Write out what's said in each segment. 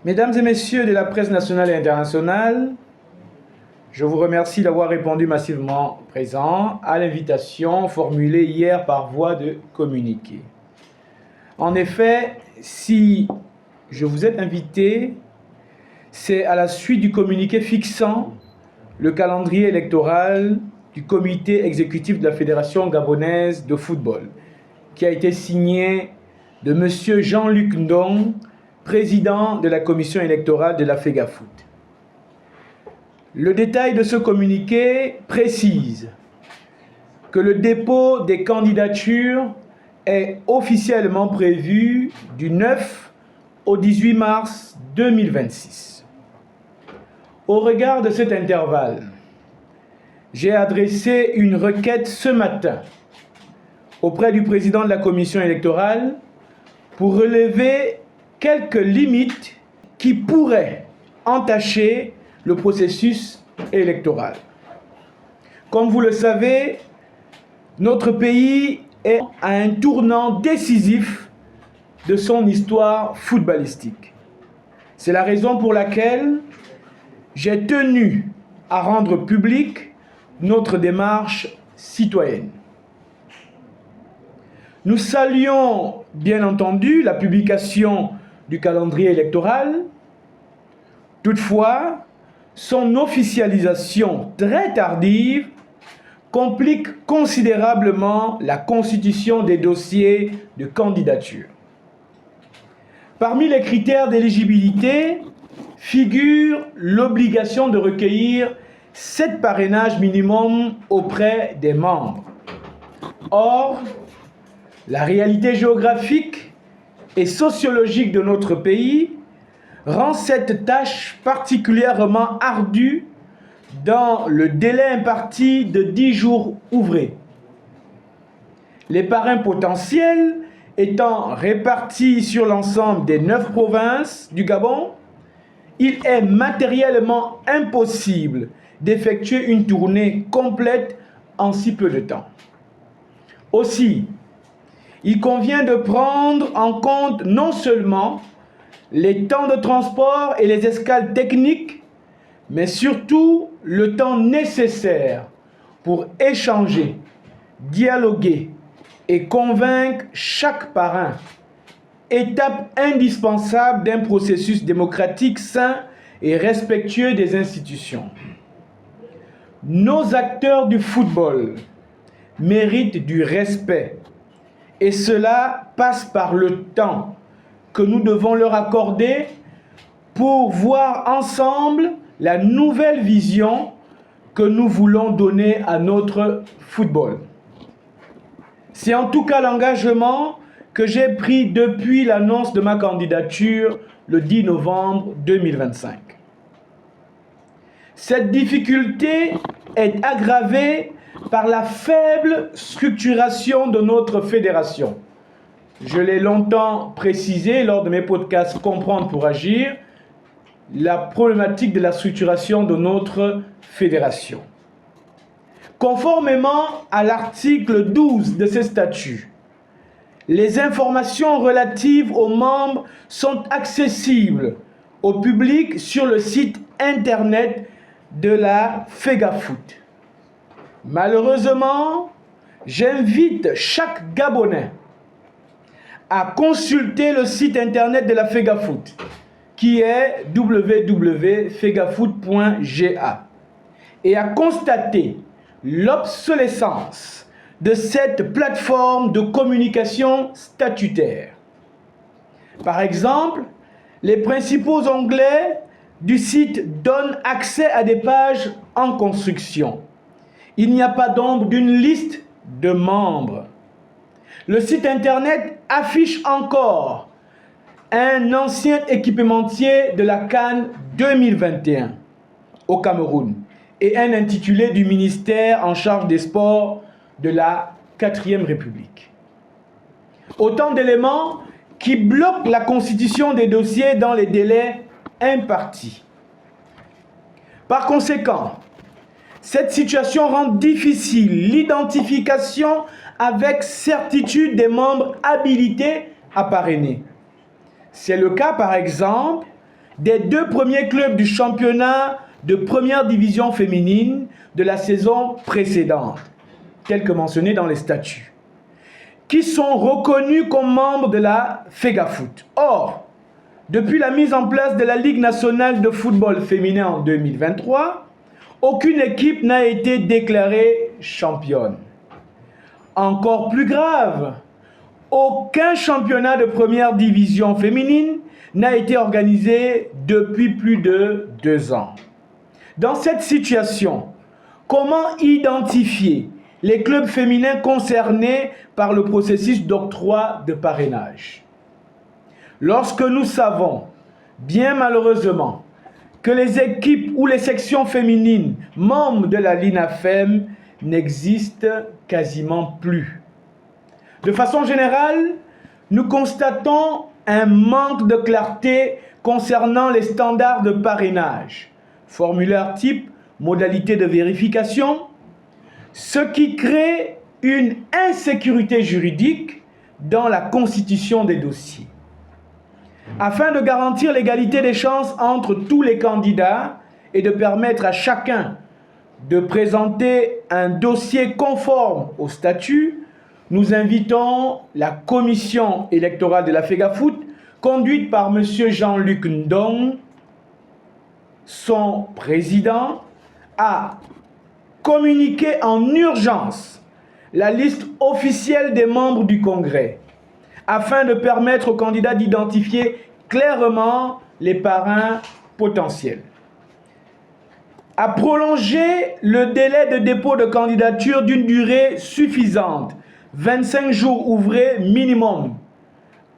Mesdames et messieurs de la presse nationale et internationale, je vous remercie d'avoir répondu massivement présent à l'invitation formulée hier par voie de communiqué. En effet, si je vous ai invité, c'est à la suite du communiqué fixant le calendrier électoral du comité exécutif de la Fédération gabonaise de football, qui a été signé de M. Jean-Luc Ndong, président de la commission électorale de la FEGAFOOT. Le détail de ce communiqué précise que le dépôt des candidatures est officiellement prévu du 9 au 18 mars 2026. Au regard de cet intervalle, j'ai adressé une requête ce matin auprès du président de la commission électorale pour relever quelques limites qui pourraient entacher le processus électoral. Comme vous le savez, notre pays est à un tournant décisif de son histoire footballistique. C'est la raison pour laquelle j'ai tenu à rendre publique notre démarche citoyenne. Nous saluons bien entendu la publication du calendrier électoral. Toutefois, son officialisation très tardive complique considérablement la constitution des dossiers de candidature. Parmi les critères d'éligibilité figure l'obligation de recueillir 7 parrainages minimum auprès des membres. Or, la réalité géographique et sociologique de notre pays rend cette tâche particulièrement ardue dans le délai imparti de 10 jours ouvrés. Les parrains potentiels étant répartis sur l'ensemble des 9 provinces du Gabon, il est matériellement impossible d'effectuer une tournée complète en si peu de temps. Aussi, il convient de prendre en compte non seulement les temps de transport et les escales techniques, mais surtout le temps nécessaire pour échanger, dialoguer et convaincre chaque parrain, étape indispensable d'un processus démocratique sain et respectueux des institutions. Nos acteurs du football méritent du respect, et cela passe par le temps que nous devons leur accorder pour voir ensemble la nouvelle vision que nous voulons donner à notre football. C'est en tout cas l'engagement que j'ai pris depuis l'annonce de ma candidature le 10 novembre 2025. Cette difficulté est aggravée par la faible structuration de notre fédération. Je l'ai longtemps précisé lors de mes podcasts Comprendre pour agir, la problématique de la structuration de notre fédération. Conformément à l'article 12 de ces statuts, les informations relatives aux membres sont accessibles au public sur le site internet de la FEGAFOOT. Malheureusement, j'invite chaque Gabonais à consulter le site internet de la FEGAFOOT, qui est www.fegafoot.ga, et à constater l'obsolescence de cette plateforme de communication statutaire. Par exemple, les principaux onglets du site donnent accès à des pages en construction. Il n'y a pas d'ombre d'une liste de membres. Le site internet affiche encore un ancien équipementier de la CAN 2021 au Cameroun et un intitulé du ministère en charge des sports de la 4e République. Autant d'éléments qui bloquent la constitution des dossiers dans les délais impartis. Par conséquent, cette situation rend difficile l'identification avec certitude des membres habilités à parrainer. C'est le cas, par exemple, des 2 premiers clubs du championnat de première division féminine de la saison précédente, tels que mentionnés dans les statuts, qui sont reconnus comme membres de la FEGAFOOT. Or, depuis la mise en place de la Ligue nationale de football féminin en 2023, aucune équipe n'a été déclarée championne. Encore plus grave, aucun championnat de première division féminine n'a été organisé depuis plus de 2 ans. Dans cette situation, comment identifier les clubs féminins concernés par le processus d'octroi de parrainage? Lorsque nous savons, bien malheureusement, que les équipes ou les sections féminines membres de la LINAFEM n'existent quasiment plus. De façon générale, nous constatons un manque de clarté concernant les standards de parrainage, formulaire type, modalité de vérification, ce qui crée une insécurité juridique dans la constitution des dossiers. Afin de garantir l'égalité des chances entre tous les candidats et de permettre à chacun de présenter un dossier conforme au statut, nous invitons la commission électorale de la FEGAFOOT, conduite par M. Jean-Luc Ndong, son président, à communiquer en urgence la liste officielle des membres du Congrès, afin de permettre aux candidats d'identifier clairement les parrains potentiels. À prolonger le délai de dépôt de candidature d'une durée suffisante, 25 jours ouvrés minimum,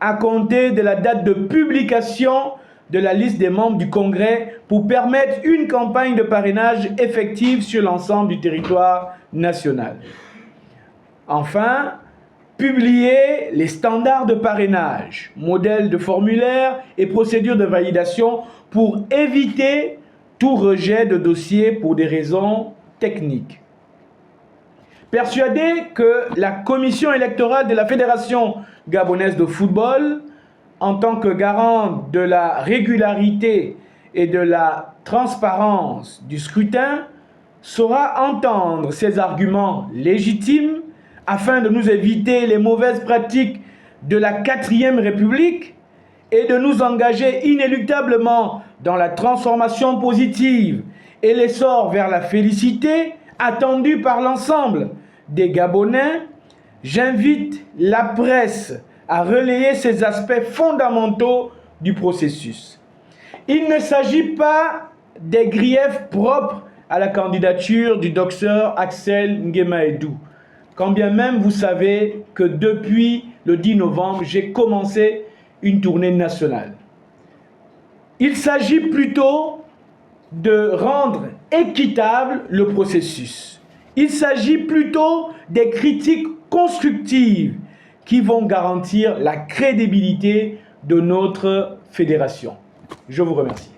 à compter de la date de publication de la liste des membres du Congrès pour permettre une campagne de parrainage effective sur l'ensemble du territoire national. Enfin, publier les standards de parrainage, modèles de formulaire et procédures de validation pour éviter tout rejet de dossier pour des raisons techniques. Persuadé que la commission électorale de la Fédération gabonaise de football, en tant que garante de la régularité et de la transparence du scrutin, saura entendre ces arguments légitimes afin de nous éviter les mauvaises pratiques de la 4e République et de nous engager inéluctablement dans la transformation positive et l'essor vers la félicité attendue par l'ensemble des Gabonais, j'invite la presse à relayer ces aspects fondamentaux du processus. Il ne s'agit pas des griefs propres à la candidature du docteur Axel Ngemaedou, quand bien même vous savez que depuis le 10 novembre, j'ai commencé une tournée nationale. Il s'agit plutôt de rendre équitable le processus. Il s'agit plutôt des critiques constructives qui vont garantir la crédibilité de notre fédération. Je vous remercie.